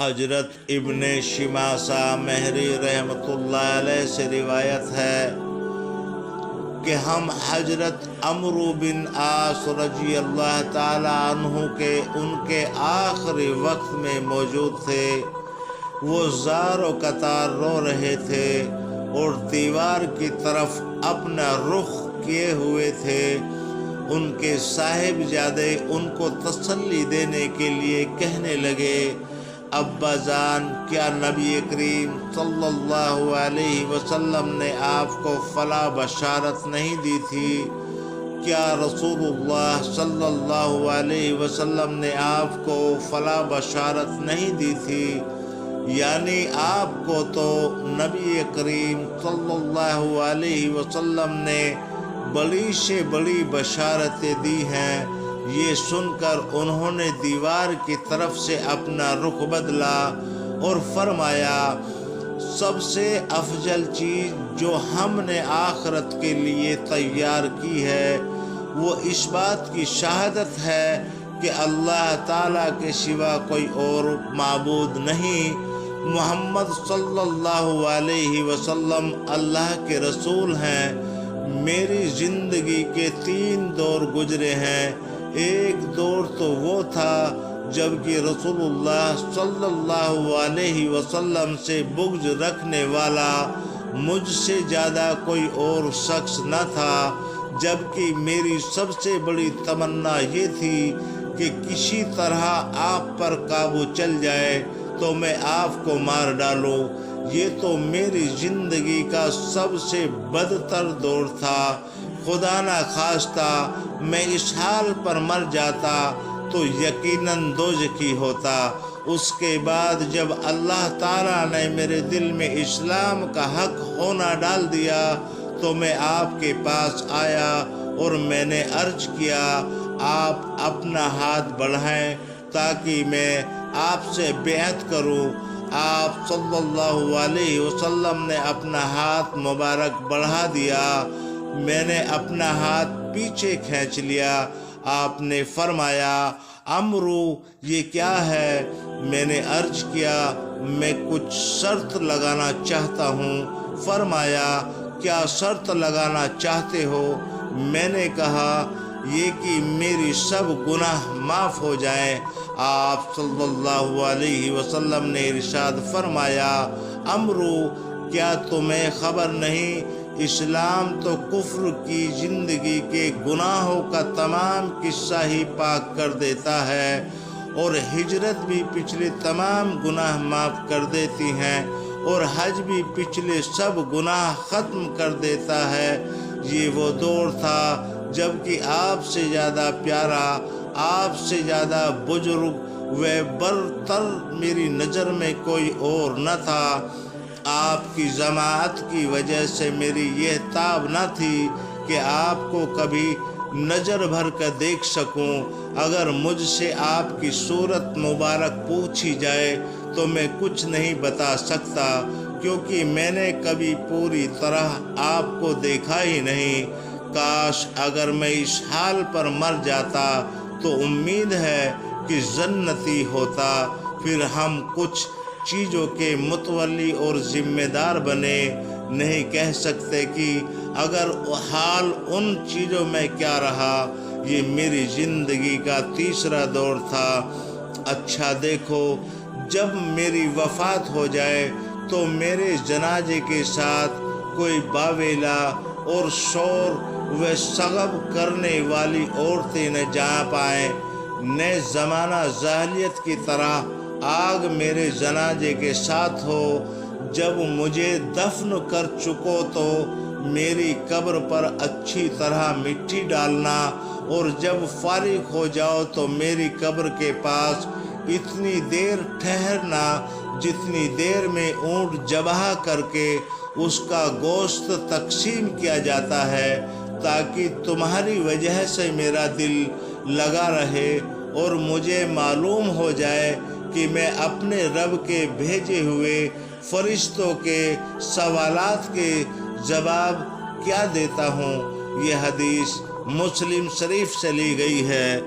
حضرت ابن شماسہ مہری رحمۃ اللہ علیہ سے روایت ہے کہ ہم حضرت عمرو بن عاص رضی اللہ تعالی عنہ کے ان کے آخری وقت میں موجود تھے۔ وہ زار و قطار رو رہے تھے اور دیوار کی طرف اپنا رخ کیے ہوئے تھے۔ ان کے صاحبزادے ان کو تسلی دینے کے لیے کہنے لگے، ابا جان، کیا نبی کریم صلی اللہ علیہ وسلم نے آپ کو فلاں بشارت نہیں دی تھی؟ کیا رسول اللہ صلی اللہ علیہ وسلم نے آپ کو فلاں بشارت نہیں دی تھی؟ یعنی آپ کو تو نبی کریم صلی اللہ علیہ وسلم نے بڑی سے بڑی بشارتیں دی ہیں۔ یہ سن کر انہوں نے دیوار کی طرف سے اپنا رخ بدلا اور فرمایا، سب سے افضل چیز جو ہم نے آخرت کے لیے تیار کی ہے وہ اس بات کی شہادت ہے کہ اللہ تعالیٰ کے سوا کوئی اور معبود نہیں، محمد صلی اللہ علیہ وسلم اللہ کے رسول ہیں۔ میری زندگی کے 3 دور گزرے ہیں۔ ایک دور تو وہ تھا جب کہ رسول اللہ صلی اللہ علیہ وسلم سے بغض رکھنے والا مجھ سے زیادہ کوئی اور شخص نہ تھا، جبکہ میری سب سے بڑی تمنا یہ تھی کہ کسی طرح آپ پر قابو چل جائے تو میں آپ کو مار ڈالوں۔ یہ تو میری زندگی کا سب سے بدتر دور تھا۔ خدا نہ خواستہ میں اس حال پر مر جاتا تو یقیناً دوزخی ہوتا۔ اس کے بعد جب اللہ تعالیٰ نے میرے دل میں اسلام کا حق ہونا ڈال دیا تو میں آپ کے پاس آیا اور میں نے عرض کیا، آپ اپنا ہاتھ بڑھائیں تاکہ میں آپ سے بیعت کروں۔ آپ صلی اللہ علیہ وسلم نے اپنا ہاتھ مبارک بڑھا دیا۔ میں نے اپنا ہاتھ پیچھے کھینچ لیا۔ آپ نے فرمایا، عمرو یہ کیا ہے؟ میں نے عرض کیا، میں کچھ شرط لگانا چاہتا ہوں۔ فرمایا، کیا شرط لگانا چاہتے ہو؟ میں نے کہا، یہ کہ میری سب گناہ معاف ہو جائیں۔ آپ صلی اللہ علیہ وسلم نے ارشاد فرمایا، عمرو کیا تمہیں خبر نہیں، اسلام تو کفر کی زندگی کے گناہوں کا تمام قصہ ہی پاک کر دیتا ہے، اور ہجرت بھی پچھلے تمام گناہ معاف کر دیتی ہیں، اور حج بھی پچھلے سب گناہ ختم کر دیتا ہے۔ یہ وہ دور تھا جب کہ آپ سے زیادہ پیارا، آپ سے زیادہ بزرگ و برتر میری نظر میں کوئی اور نہ تھا۔ آپ کی جماعت کی وجہ سے میری یہ تاب نہ تھی کہ آپ کو کبھی نظر بھر کر دیکھ سکوں۔ اگر مجھ سے آپ کی صورت مبارک پوچھی جائے تو میں کچھ نہیں بتا سکتا، کیونکہ میں نے کبھی پوری طرح آپ کو دیکھا ہی نہیں۔ کاش اگر میں اس حال پر مر جاتا تو امید ہے کہ جنتی ہوتا، پھر ہم کچھ چیزوں کے متولی اور ذمہ دار بنے۔ نہیں کہہ سکتے کہ اگر حال ان چیزوں میں کیا رہا۔ یہ میری زندگی کا تیسرا دور تھا۔ اچھا دیکھو، جب میری وفات ہو جائے تو میرے جنازے کے ساتھ کوئی باویلا اور شور و شغب کرنے والی عورتیں نہ جا پائیں، نئے زمانہ جاہلیت کی طرح آگ میرے جنازے کے ساتھ ہو۔ جب مجھے دفن کر چکو تو میری قبر پر اچھی طرح مٹی ڈالنا، اور جب فارغ ہو جاؤ تو میری قبر کے پاس اتنی دیر ٹھہرنا جتنی دیر میں اونٹ ذبح کر کے اس کا گوشت تقسیم کیا جاتا ہے، تاکہ تمہاری وجہ سے میرا دل لگا رہے اور مجھے معلوم ہو جائے کہ میں اپنے رب کے بھیجے ہوئے فرشتوں کے سوالات کے جواب کیا دیتا ہوں۔ یہ حدیث مسلم شریف سے لی گئی ہے۔